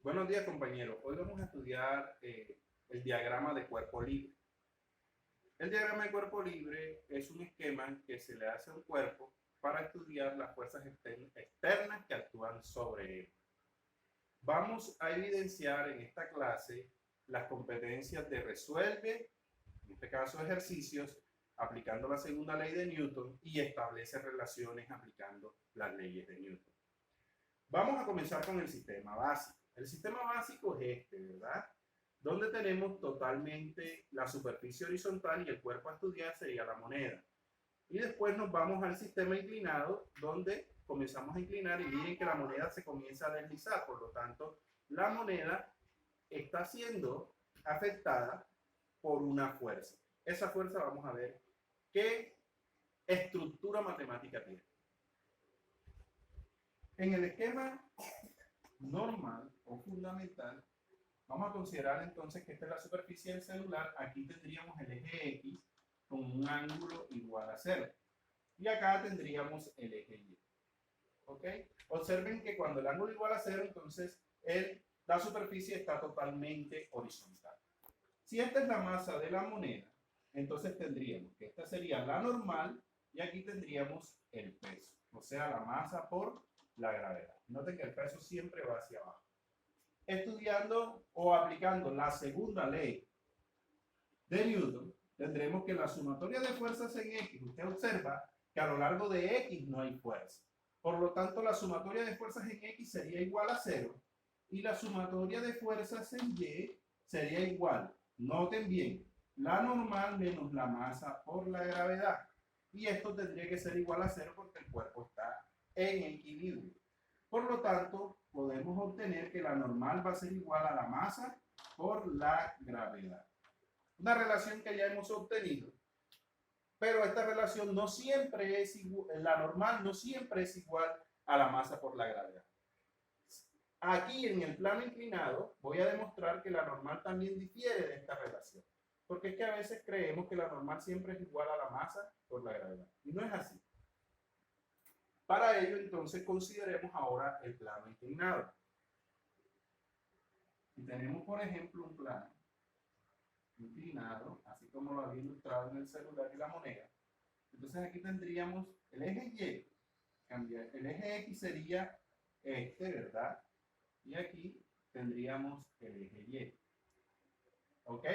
Buenos días, compañeros. Hoy vamos a estudiar el diagrama de cuerpo libre. El diagrama de cuerpo libre es un esquema que se le hace a un cuerpo para estudiar las fuerzas externas que actúan sobre él. Vamos a evidenciar en esta clase las competencias de resuelve, en este caso ejercicios, aplicando la segunda ley de Newton y establece relaciones aplicando las leyes de Newton. Vamos a comenzar con el sistema básico. El sistema básico es este, ¿verdad? Donde tenemos totalmente la superficie horizontal y el cuerpo a estudiar sería la moneda. Y después nos vamos al sistema inclinado, donde comenzamos a inclinar y miren que la moneda se comienza a deslizar. Por lo tanto, la moneda está siendo afectada por una fuerza. Esa fuerza vamos a ver qué estructura matemática tiene. En el esquema normal o fundamental, vamos a considerar entonces que esta es la superficie del celular. Aquí tendríamos el eje X con un ángulo igual a 0. Y acá tendríamos el eje Y. ¿Ok? Observen que cuando el ángulo igual a 0, entonces la superficie está totalmente horizontal. Si esta es la masa de la moneda, entonces tendríamos que esta sería la normal y aquí tendríamos el peso, o sea, la masa por la gravedad. Noten que el peso siempre va hacia abajo. Estudiando o aplicando la segunda ley de Newton, tendremos que la sumatoria de fuerzas en X, usted observa que a lo largo de X no hay fuerza. Por lo tanto, la sumatoria de fuerzas en X sería igual a 0 y la sumatoria de fuerzas en Y sería igual. Noten bien, la normal menos la masa por la gravedad. Y esto tendría que ser igual a 0 porque el cuerpo está en equilibrio. Por lo tanto, podemos obtener que la normal va a ser igual a la masa por la gravedad. Una relación que ya hemos obtenido, pero esta relación no siempre es igual, la normal no siempre es igual a la masa por la gravedad. Aquí en el plano inclinado voy a demostrar que la normal también difiere de esta relación, porque es que a veces creemos que la normal siempre es igual a la masa por la gravedad, y no es así. Para ello, entonces, consideremos ahora el plano inclinado. Si tenemos, por ejemplo, un plano inclinado, así como lo había ilustrado en el celular y la moneda, entonces aquí tendríamos el eje Y, el eje X sería este, ¿verdad? Y aquí tendríamos el eje Y. ¿Ok?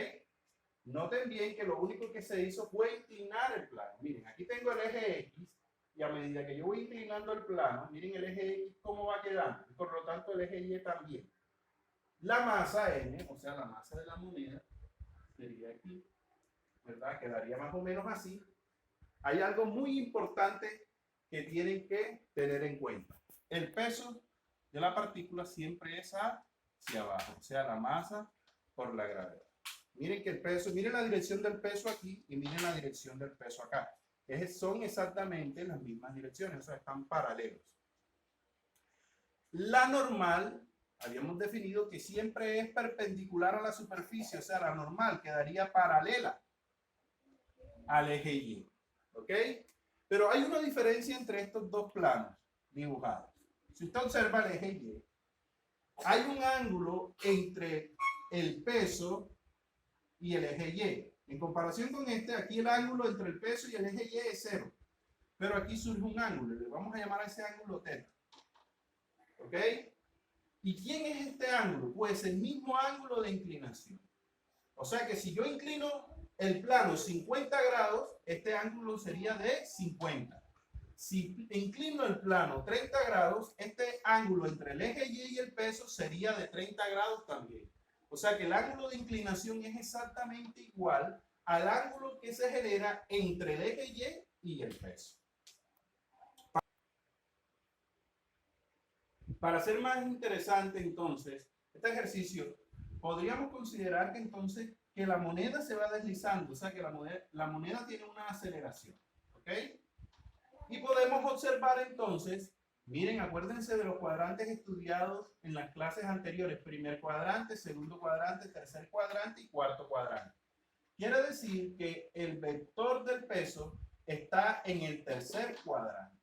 Noten bien que lo único que se hizo fue inclinar el plano. Miren, aquí tengo el eje X y a medida que yo voy inclinando el plano, miren el eje X cómo va quedando. Y por lo tanto el eje Y también. La masa N, o sea, la masa de la moneda, sería aquí, ¿verdad? Quedaría más o menos así. Hay algo muy importante que tienen que tener en cuenta. El peso de la partícula siempre es hacia abajo, o sea, la masa por la gravedad. Miren que el peso, miren la dirección del peso aquí y miren la dirección del peso acá. Son exactamente las mismas direcciones, o sea, están paralelos. La normal, habíamos definido que siempre es perpendicular a la superficie, o sea, la normal quedaría paralela al eje Y. ¿Ok? Pero hay una diferencia entre estos dos planos dibujados. Si usted observa el eje Y, hay un ángulo entre el peso y el eje Y. En comparación con este, aquí el ángulo entre el peso y el eje Y es 0. Pero aquí surge un ángulo, le vamos a llamar a ese ángulo θ. ¿Ok? ¿Y quién es este ángulo? Pues el mismo ángulo de inclinación. O sea que si yo inclino el plano 50 grados, este ángulo sería de 50. Si inclino el plano 30 grados, este ángulo entre el eje Y y el peso sería de 30 grados también. O sea que el ángulo de inclinación es exactamente igual al ángulo que se genera entre el eje Y y el peso. Para hacer más interesante entonces este ejercicio, podríamos considerar que entonces que la moneda se va deslizando, o sea que la moneda tiene una aceleración, ¿ok? Y podemos observar entonces, miren, acuérdense de los cuadrantes estudiados en las clases anteriores, primer cuadrante, segundo cuadrante, tercer cuadrante y cuarto cuadrante. Quiere decir que el vector del peso está en el tercer cuadrante.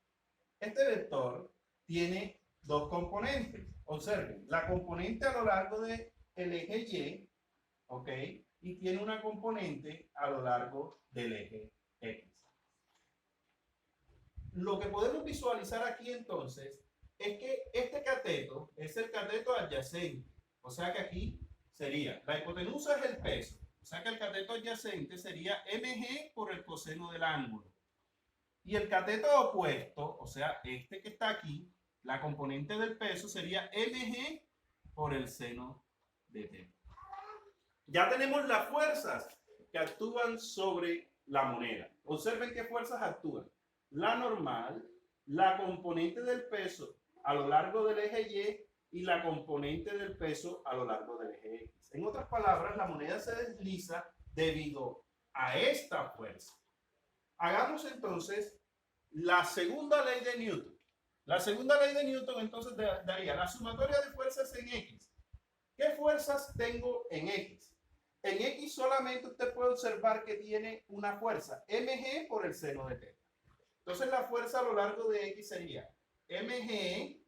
Este vector tiene dos componentes. Observen, la componente a lo largo del eje Y, ¿ok? Y tiene una componente a lo largo del eje X. Lo que podemos visualizar aquí entonces es que este cateto es el cateto adyacente. O sea que aquí sería, la hipotenusa es el peso. O sea que el cateto adyacente sería mg por el coseno del ángulo. Y el cateto opuesto, o sea, este que está aquí, la componente del peso sería mg por el seno de θ. Ya tenemos las fuerzas que actúan sobre la moneda. Observen qué fuerzas actúan. La normal, la componente del peso a lo largo del eje Y y la componente del peso a lo largo del eje X. En otras palabras, la moneda se desliza debido a esta fuerza. Hagamos entonces la segunda ley de Newton. La segunda ley de Newton entonces daría la sumatoria de fuerzas en X. ¿Qué fuerzas tengo en X? En X solamente usted puede observar que tiene una fuerza, mg por el seno de θ. Entonces la fuerza a lo largo de X sería mg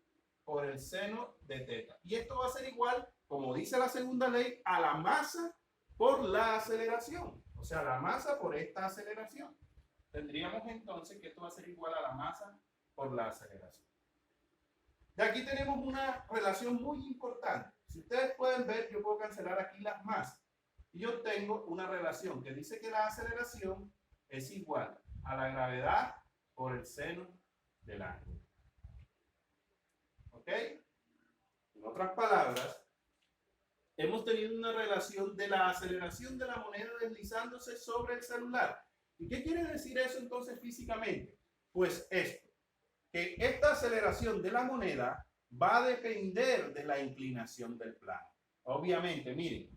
por el seno de θ. Y esto va a ser igual, como dice la segunda ley, a la masa por la aceleración. O sea, la masa por esta aceleración. Tendríamos entonces que esto va a ser igual a la masa por la aceleración. De aquí tenemos una relación muy importante. Si ustedes pueden ver, yo puedo cancelar aquí las masas. Y yo tengo una relación que dice que la aceleración es igual a la gravedad por el seno del ángulo. ¿Ok? En otras palabras, hemos tenido una relación de la aceleración de la moneda deslizándose sobre el celular. ¿Y qué quiere decir eso entonces físicamente? Pues esto, que esta aceleración de la moneda va a depender de la inclinación del plano. Obviamente, miren,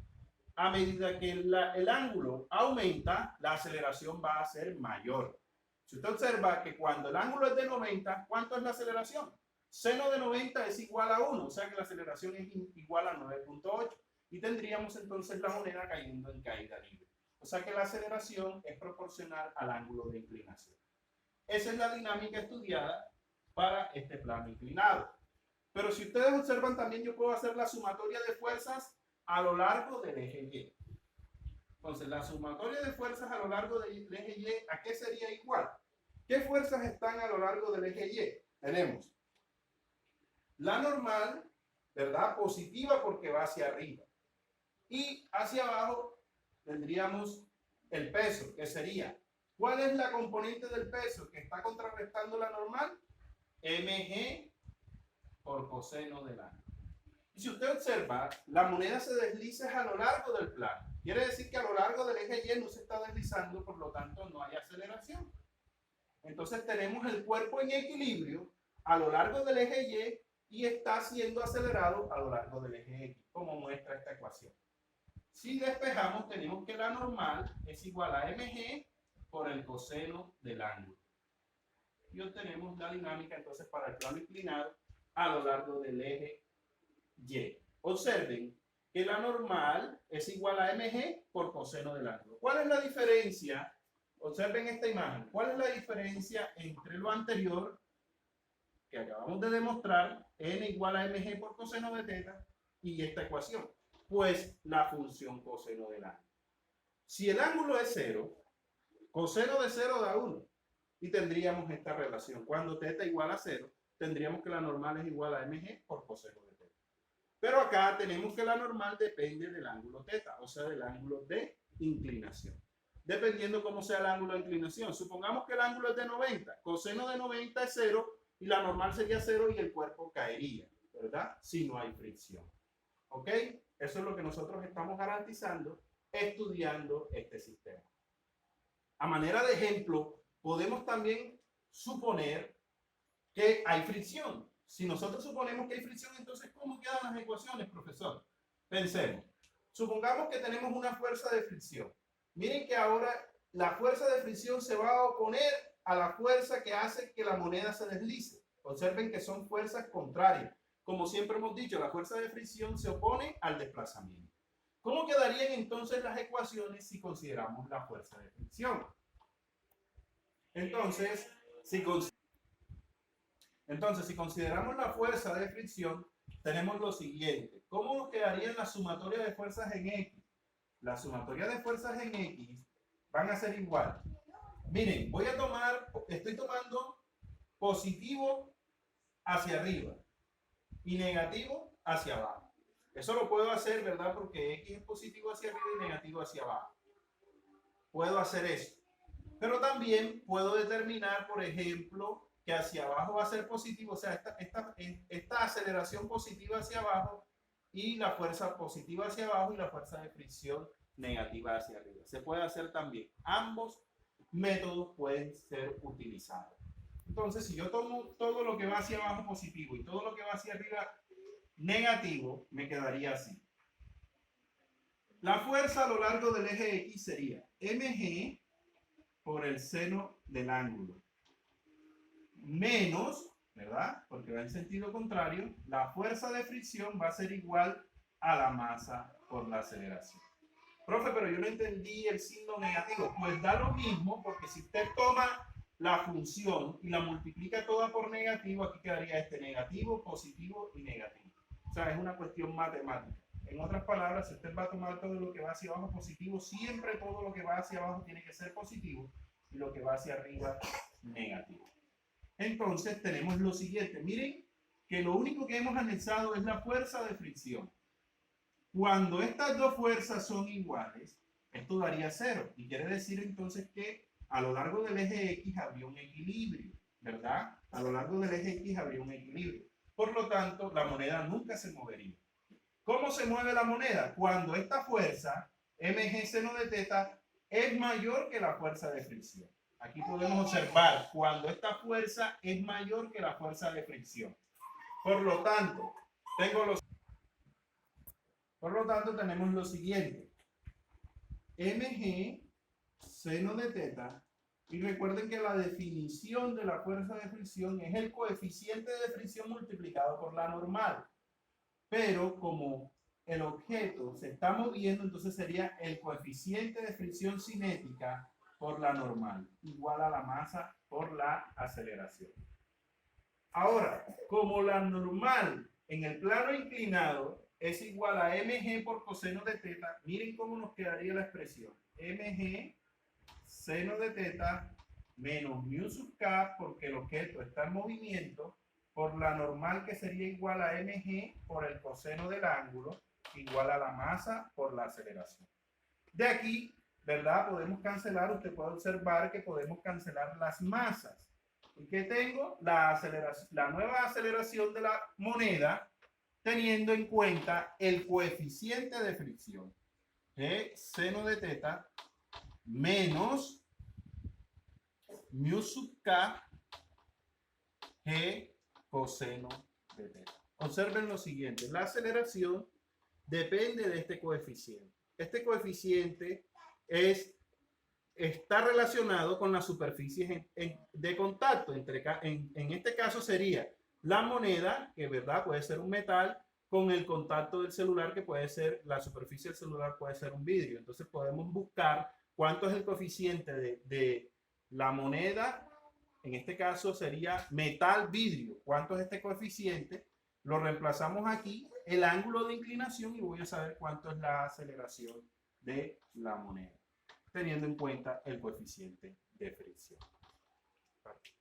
a medida que el ángulo aumenta, la aceleración va a ser mayor. Si usted observa que cuando el ángulo es de 90, ¿cuánto es la aceleración? Seno de 90 es igual a 1, o sea que la aceleración es igual a 9.8. Y tendríamos entonces la moneda cayendo en caída libre. O sea que la aceleración es proporcional al ángulo de inclinación. Esa es la dinámica estudiada para este plano inclinado. Pero si ustedes observan también, yo puedo hacer la sumatoria de fuerzas a lo largo del eje Y. Entonces, la sumatoria de fuerzas a lo largo del eje Y, ¿a qué sería igual? ¿Qué fuerzas están a lo largo del eje Y? Tenemos la normal, ¿verdad? Positiva porque va hacia arriba. Y hacia abajo tendríamos el peso, que sería, ¿cuál es la componente del peso que está contrarrestando la normal? mg por coseno del ángulo. Y si usted observa, la moneda se desliza a lo largo del plano. Quiere decir que a lo largo del eje Y no se está deslizando, por lo tanto no hay aceleración. Entonces tenemos el cuerpo en equilibrio a lo largo del eje Y está siendo acelerado a lo largo del eje X, como muestra esta ecuación. Si despejamos, tenemos que la normal es igual a mg por el coseno del ángulo. Y obtenemos la dinámica entonces para el plano inclinado a lo largo del eje Y. Observen que la normal es igual a mg por coseno del ángulo. ¿Cuál es la diferencia? Observen esta imagen. ¿Cuál es la diferencia entre lo anterior, que acabamos de demostrar, n igual a mg por coseno de θ, y esta ecuación? Pues la función coseno del ángulo. Si el ángulo es 0, coseno de 0 da 1. Y tendríamos esta relación. Cuando θ igual a 0, tendríamos que la normal es igual a mg por coseno de θ. Pero acá tenemos que la normal depende del ángulo θ, o sea, del ángulo de inclinación. Dependiendo cómo sea el ángulo de inclinación. Supongamos que el ángulo es de 90. Coseno de 90 es 0 y la normal sería 0 y el cuerpo caería, ¿verdad? Si no hay fricción. ¿Ok? Eso es lo que nosotros estamos garantizando estudiando este sistema. A manera de ejemplo, podemos también suponer que hay fricción. Si nosotros suponemos que hay fricción, entonces, ¿cómo quedan las ecuaciones, profesor? Pensemos. Supongamos que tenemos una fuerza de fricción. Miren que ahora la fuerza de fricción se va a oponer a la fuerza que hace que la moneda se deslice. Observen que son fuerzas contrarias. Como siempre hemos dicho, la fuerza de fricción se opone al desplazamiento. ¿Cómo quedarían entonces las ecuaciones si consideramos la fuerza de fricción? Entonces, Entonces, si consideramos la fuerza de fricción, tenemos lo siguiente. ¿Cómo nos quedarían las sumatorias de fuerzas en X? Las sumatorias de fuerzas en X van a ser igual. Miren, estoy tomando positivo hacia arriba y negativo hacia abajo. Eso lo puedo hacer, ¿verdad? Porque X es positivo hacia arriba y negativo hacia abajo. Puedo hacer eso. Pero también puedo determinar, por ejemplo, que hacia abajo va a ser positivo, o sea, esta aceleración positiva hacia abajo y la fuerza positiva hacia abajo y la fuerza de fricción negativa hacia arriba. Se puede hacer también. Ambos métodos pueden ser utilizados. Entonces, si yo tomo todo lo que va hacia abajo positivo y todo lo que va hacia arriba negativo, me quedaría así. La fuerza a lo largo del eje X sería mg por el seno del ángulo menos, ¿verdad? Porque va en sentido contrario, la fuerza de fricción va a ser igual a la masa por la aceleración. Profe, pero yo no entendí el signo negativo. Pues da lo mismo, porque si usted toma la función y la multiplica toda por negativo, aquí quedaría este negativo, positivo y negativo. O sea, es una cuestión matemática. En otras palabras, si usted va a tomar todo lo que va hacia abajo positivo, siempre todo lo que va hacia abajo tiene que ser positivo y lo que va hacia arriba negativo. Entonces tenemos lo siguiente. Miren que lo único que hemos anexado es la fuerza de fricción. Cuando estas dos fuerzas son iguales, esto daría cero. Y quiere decir entonces que a lo largo del eje X habría un equilibrio, ¿verdad? A lo largo del eje X habría un equilibrio. Por lo tanto, la moneda nunca se movería. ¿Cómo se mueve la moneda? Cuando esta fuerza, mg seno de teta, es mayor que la fuerza de fricción. Aquí podemos observar cuando esta fuerza es mayor que la fuerza de fricción. Por lo tanto, tenemos lo siguiente. mg seno de teta, y recuerden que la definición de la fuerza de fricción es el coeficiente de fricción multiplicado por la normal. Pero como el objeto se está moviendo, entonces sería el coeficiente de fricción cinética por la normal, igual a la masa por la aceleración. Ahora, como la normal en el plano inclinado es igual a mg por coseno de teta, miren cómo nos quedaría la expresión. mg seno de teta menos mu sub k, porque el objeto está en movimiento, por la normal, que sería igual a mg por el coseno del ángulo, igual a la masa por la aceleración. De aquí, ¿verdad? Podemos cancelar, usted puede observar que podemos cancelar las masas. ¿Y qué tengo? La nueva aceleración de la moneda, teniendo en cuenta el coeficiente de fricción, que seno de teta menos mu sub k g coseno de teta. Observen lo siguiente, la aceleración depende de este coeficiente. Este coeficiente está relacionado con las superficies de contacto. En este caso sería la moneda, que verdad puede ser un metal, con el contacto del celular, que puede ser, la superficie del celular puede ser un vidrio. Entonces podemos buscar cuánto es el coeficiente de la moneda. En este caso sería metal vidrio. ¿Cuánto es este coeficiente? Lo reemplazamos aquí, el ángulo de inclinación, y voy a saber cuánto es la aceleración de la moneda, teniendo en cuenta el coeficiente de fricción.